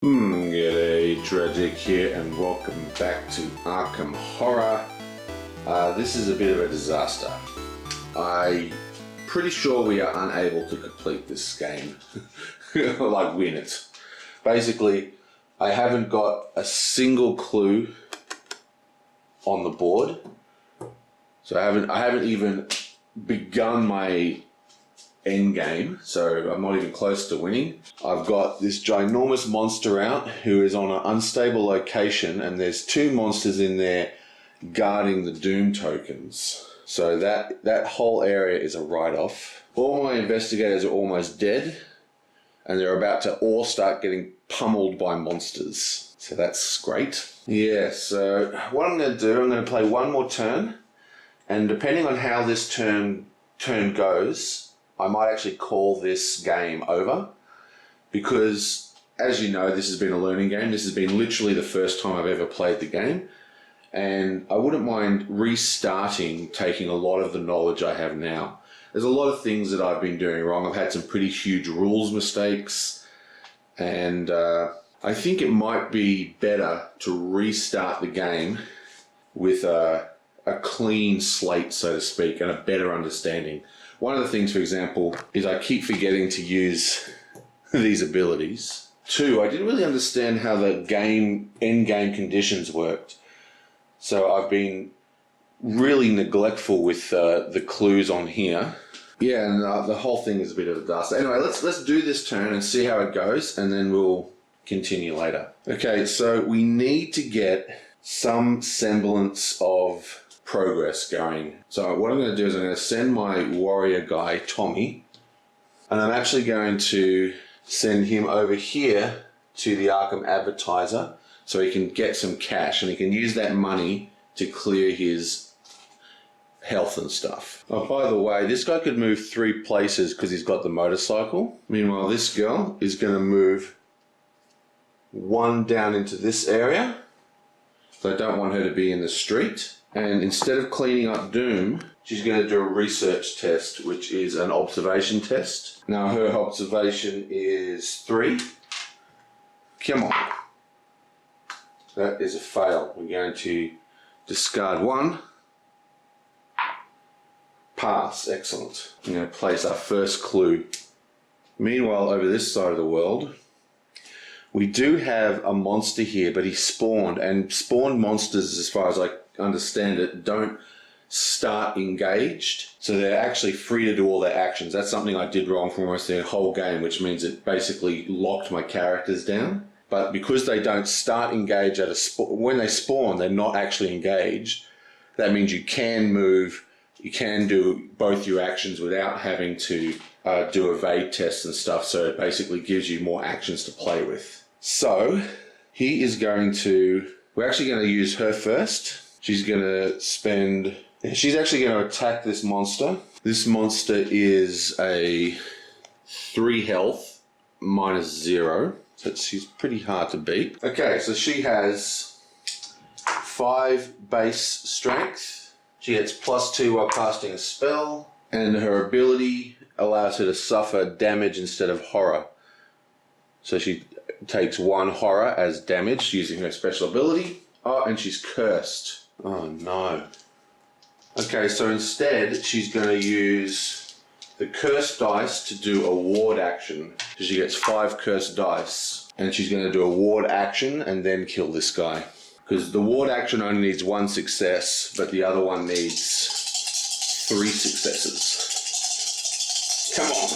G'day, Tragic here, and welcome back to Arkham Horror. This is a bit of a disaster. I'm pretty sure we are unable to complete this game, like win it. Basically, I haven't got a single clue on the board, so I haven't even begun my end game, so I'm not even close to winning. I've got this ginormous monster out who is on an unstable location, and there's two monsters in there guarding the doom tokens. So that whole area is a write-off. All my investigators are almost dead, and they're about to all start getting pummeled by monsters. So that's great. Yeah, so what I'm going to do, I'm going to play one more turn, and depending on how this turn goes, I might actually call this game over, because, as you know, this has been a learning game. This has been literally the first time I've ever played the game, and I wouldn't mind restarting, taking a lot of the knowledge I have now. There's a lot of things that I've been doing wrong. I've had some pretty huge rules mistakes, and I think it might be better to restart the game with a clean slate, so to speak, and a better understanding. One of the things, for example, is I keep forgetting to use these abilities. Two, I didn't really understand how the end game conditions worked. So I've been really neglectful with the clues on here. Yeah, and the whole thing is a bit of a disaster. Anyway, let's do this turn and see how it goes, and then we'll continue later. Okay, so we need to get some semblance of progress going. So what I'm going to do is I'm going to send my warrior guy, Tommy, and I'm actually going to send him over here to the Arkham Advertiser so he can get some cash, and he can use that money to clear his health and stuff. Oh, by the way, this guy could move 3 places because he's got the motorcycle. Meanwhile, this girl is going to move 1 down into this area. So I don't want her to be in the street. And instead of cleaning up Doom, she's going to do a research test, which is an observation test. Now her observation is 3. Come on. That is a fail. We're going to discard 1. Pass. Excellent. I'm going to place our first clue. Meanwhile, over this side of the world, we do have a monster here, but he spawned, and spawned monsters, as far as I understand it, don't start engaged, so they're actually free to do all their actions. That's something I did wrong for almost the whole game, which means it basically locked my characters down. But because they don't start engaged at when they spawn, they're not actually engaged. That means you can move, you can do both your actions without having to do evade tests and stuff, so it basically gives you more actions to play with. So he is going to, we're actually going to use her first. She's going to she's actually going to attack this monster. This monster is a 3 health, -0. So she's pretty hard to beat. Okay, so she has 5 base strength. She gets +2 while casting a spell. And her ability allows her to suffer damage instead of horror. So she takes 1 horror as damage using her special ability. Oh, and she's cursed. Oh no. Okay, so instead she's going to use the cursed dice to do a ward action. So she gets 5 cursed dice, and she's going to do a ward action and then kill this guy. Because the ward action only needs 1 success, but the other one needs 3 successes. Come on.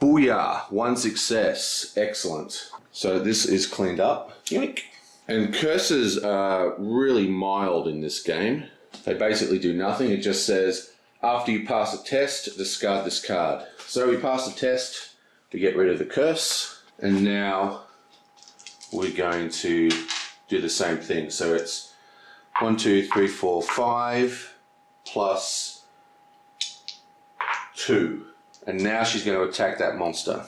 Booyah, 1 success. Excellent. So this is cleaned up. Yoink. And curses are really mild in this game. They basically do nothing. It just says, after you pass a test, discard this card. So we pass the test to get rid of the curse. And now we're going to do the same thing. So it's 1, 2, 3, 4, 5 plus 2. And now she's going to attack that monster.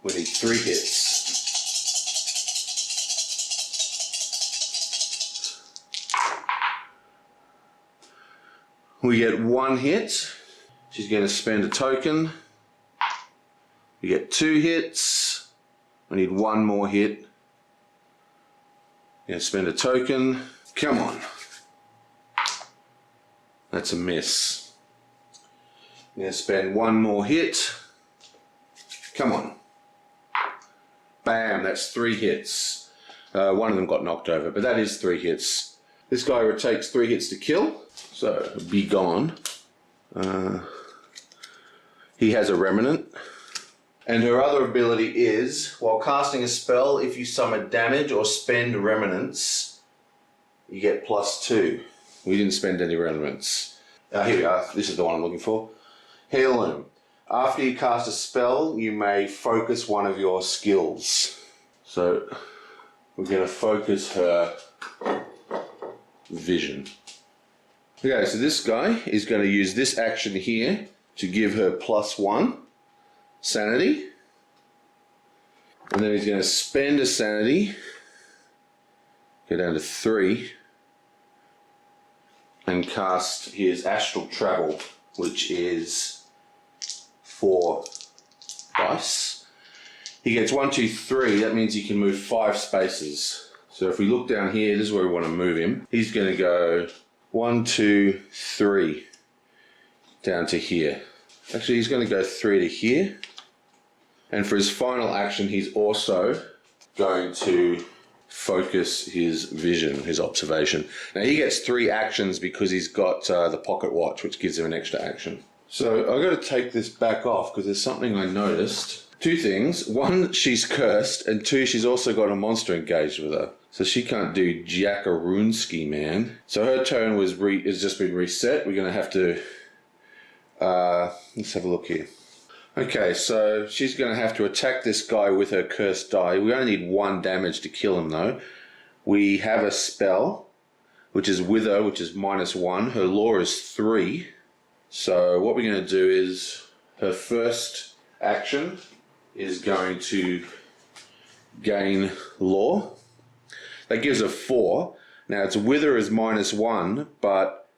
We need 3 hits. We get 1 hit. She's going to spend a token. We get 2 hits. I need one more hit. Gonna spend a token. Come on. That's a miss. Gonna spend one more hit. Come on. Bam, that's 3 hits. One of them got knocked over, but that is 3 hits. This guy takes 3 hits to kill, so be gone. He has a remnant. And her other ability is, while casting a spell, if you summon damage or spend remnants, you get +2. We didn't spend any remnants. Here we are, this is the one I'm looking for. Heirloom. After you cast a spell, you may focus one of your skills. So, we're going to focus her vision. Okay, so this guy is going to use this action here to give her +1 sanity. And then he's going to spend a sanity, go down to 3, and cast his astral travel, which is 4 dice. He gets 1, 2, 3. That means he can move 5 spaces. So if we look down here, this is where we want to move him. He's going to go 1, 2, 3 down to here. Actually, he's going to go 3 to here. And for his final action, he's also going to focus his vision, his observation. Now he gets 3 actions because he's got the pocket watch, which gives him an extra action. So I've got to take this back off because there's something I noticed. 2 things. 1, she's cursed, and 2, she's also got a monster engaged with her. So she can't do Jackaroonski, man. So her turn has just been reset. We're going to have to... let's have a look here. Okay, so she's going to have to attack this guy with her cursed die. We only need 1 damage to kill him, though. We have a spell, which is Wither, which is -1. Her lore is 3. So what we're going to do is her first action is going to gain lore. That gives her 4. Now its Wither is -1, but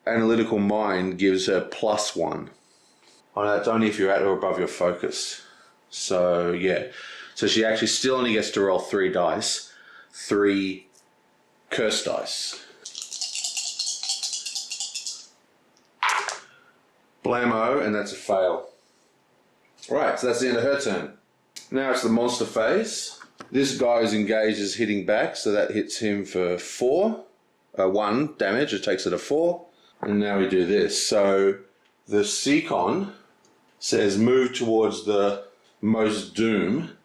Analytical Mind gives her +1. Oh, no, that's only if you're at or above your focus. So yeah, so she actually still only gets to roll 3 dice, 3 curse dice. Blammo, and that's a fail. Right, so that's the end of her turn. Now it's the monster phase. This guy is engaged as hitting back, so that hits him for 1 damage. It takes it to 4. And now we do this. So the Seacon says move towards the most doom.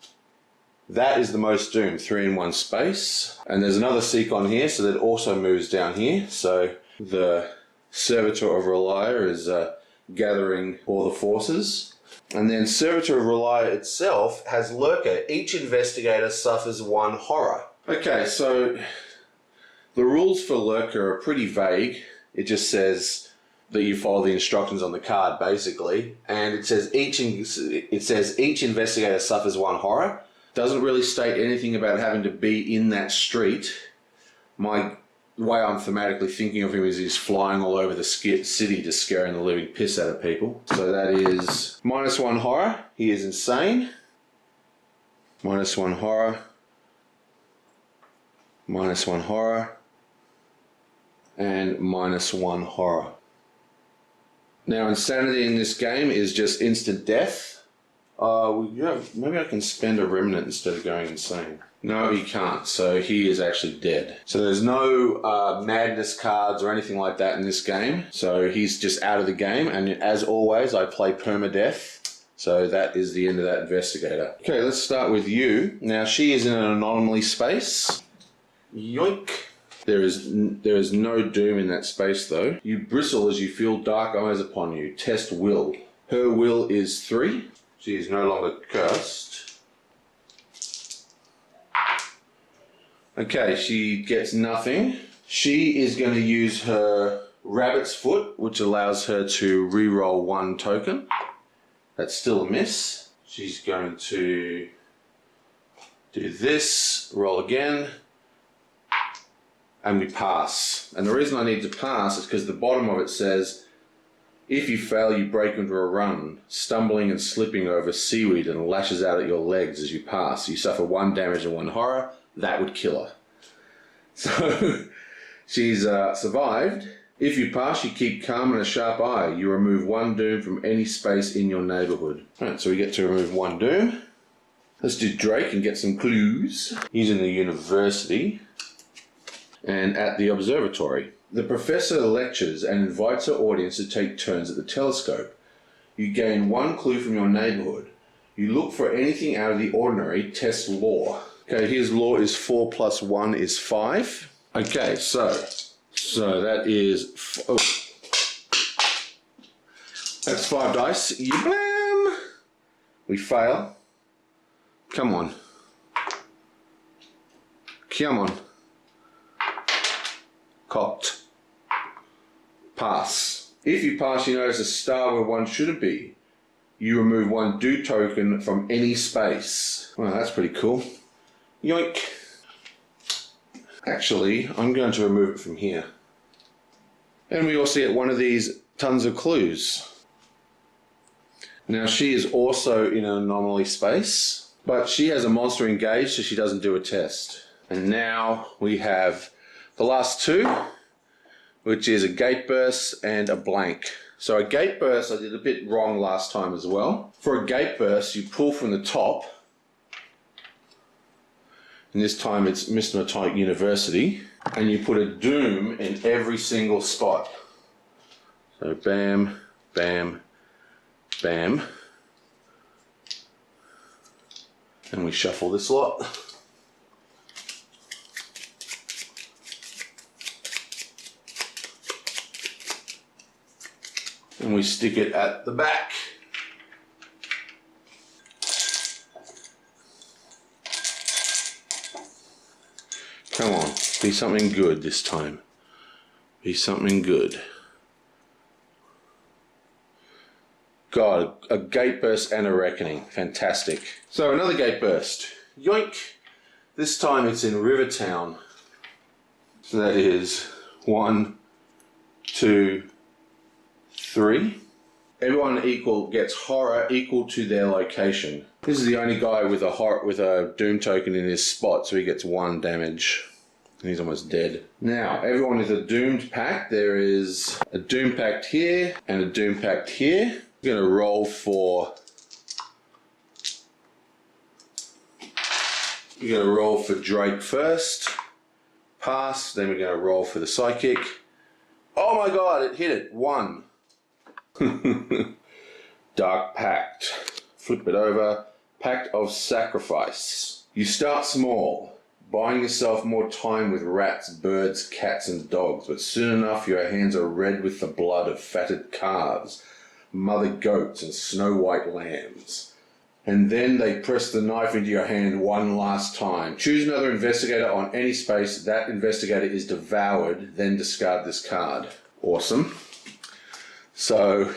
That is the most doom, 3 in 1 space. And there's another Seacon here, so that also moves down here. So the Servitor of Relia is gathering all the forces. And then Servitor of Relia itself has Lurker. Each investigator suffers 1 horror. Okay, so the rules for Lurker are pretty vague. It just says that you follow the instructions on the card, basically. And it says each investigator suffers 1 horror. Doesn't really state anything about having to be in that street. The way I'm thematically thinking of him is he's flying all over the city just scaring the living piss out of people. So that is -1 horror. He is insane. -1 horror. -1 horror. And -1 horror. Now, insanity in this game is just instant death. Maybe I can spend a remnant instead of going insane. No, he can't, so he is actually dead. So there's no madness cards or anything like that in this game. So he's just out of the game, and as always, I play permadeath. So that is the end of that investigator. Okay, let's start with you. Now, she is in an anomaly space. Yoink. There is no doom in that space, though. You bristle as you feel dark eyes upon you. Test will. Her will is 3. She is no longer cursed. Okay, she gets nothing. She is going to use her rabbit's foot, which allows her to re-roll 1 token. That's still a miss. She's going to do this, roll again. And we pass. And the reason I need to pass is because the bottom of it says If you fail, you break into a run, stumbling and slipping over seaweed and lashes out at your legs as you pass. You suffer 1 damage and 1 horror. That would kill her. So she's survived. If you pass, you keep calm and a sharp eye. You remove 1 doom from any space in your neighbourhood. Alright, so we get to remove 1 doom. Let's do Drake and get some clues. He's in the university and at the observatory. The professor lectures and invites her audience to take turns at the telescope. You gain 1 clue from your neighbourhood. You look for anything out of the ordinary, test law. Okay, his law is 4 plus 1 is 5. Okay, so that is, that's 5 dice. Blam! We fail. Come on. Come on. Cocked. Pass. If you pass, you notice a star where 1 shouldn't be. You remove 1 do token from any space. Well, that's pretty cool. Yoink. Actually, I'm going to remove it from here. And we also get one of these tons of clues. Now, she is also in an anomaly space. But she has a monster engaged, so she doesn't do a test. And now we have the last 2, which is a gate burst and a blank. So a gate burst I did a bit wrong last time as well. For a gate burst, you pull from the top. And this time it's Mr. Matonic University. And you put a doom in every single spot. So bam, bam, bam. And we shuffle this lot. And we stick it at the back. Come on, be something good this time. Be something good. God, a gate burst and a reckoning. Fantastic. So another gate burst. Yoink. This time it's in Rivertown. So that is 1, 2, 3. Everyone gets horror equal to their location. This is the only guy with a doom token in his spot, so he gets 1 damage. And he's almost dead. Now, everyone is a doomed pact. There is a doom pact here and a doom pact here. We're going to roll for... We're going to roll for Drake first. Pass. Then we're going to roll for the psychic. Oh my god, it hit it. 1. Dark Pact. Flip it over. Pact of Sacrifice. You start small, buying yourself more time with rats, birds, cats and dogs, but soon enough your hands are red with the blood of fatted calves, mother goats and snow white lambs. And then they press the knife into your hand 1 last time. Choose another investigator on any space. That investigator is devoured, then discard this card. Awesome. So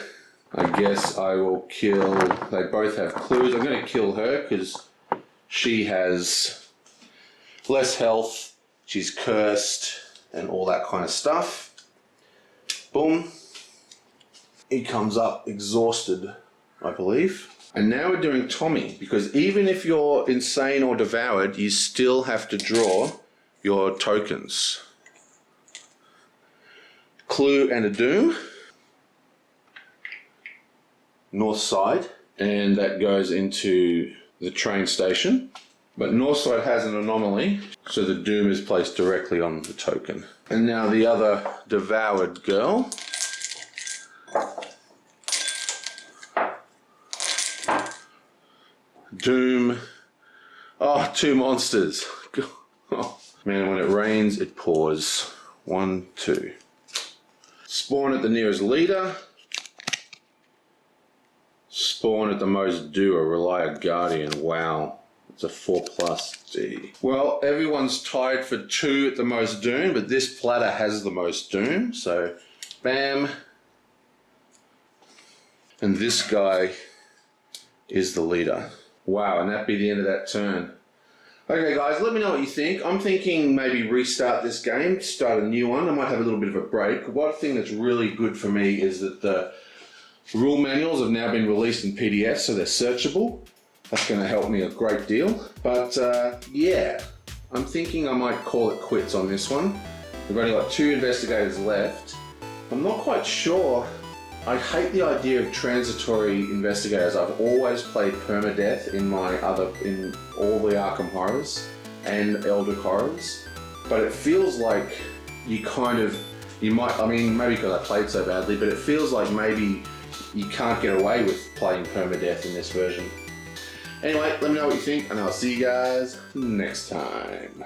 I guess I will kill... They both have clues. I'm going to kill her because she has less health, she's cursed, and all that kind of stuff. Boom. He comes up exhausted, I believe. And now we're doing Tommy, because even if you're insane or devoured, you still have to draw your tokens. Clue and a doom. North side, and that goes into the train station. But north side has an anomaly, so the doom is placed directly on the token. And now the other devoured girl. Doom. Oh, 2 monsters. Oh, man, when it rains, it pours. 1, 2. Spawn at the nearest leader. Spawn at the most do, a Relia Guardian. Wow. It's a 4+ D. Well, everyone's tied for 2 at the most doom, but this platter has the most doom, so bam. And this guy is the leader. Wow, and that'd be the end of that turn. Okay guys, let me know what you think. I'm thinking maybe restart this game, start a new one. I might have a little bit of a break. One thing that's really good for me is that Rule manuals have now been released in PDF, so they're searchable. That's going to help me a great deal. But yeah, I'm thinking I might call it quits on this one. We've only got 2 investigators left. I'm not quite sure. I hate the idea of transitory investigators. I've always played permadeath in all the Arkham horrors and Eldritch horrors, but it feels like you might, I mean, maybe because I played so badly, but it feels like maybe you can't get away with playing permadeath in this version. Anyway, let me know what you think, and I'll see you guys next time.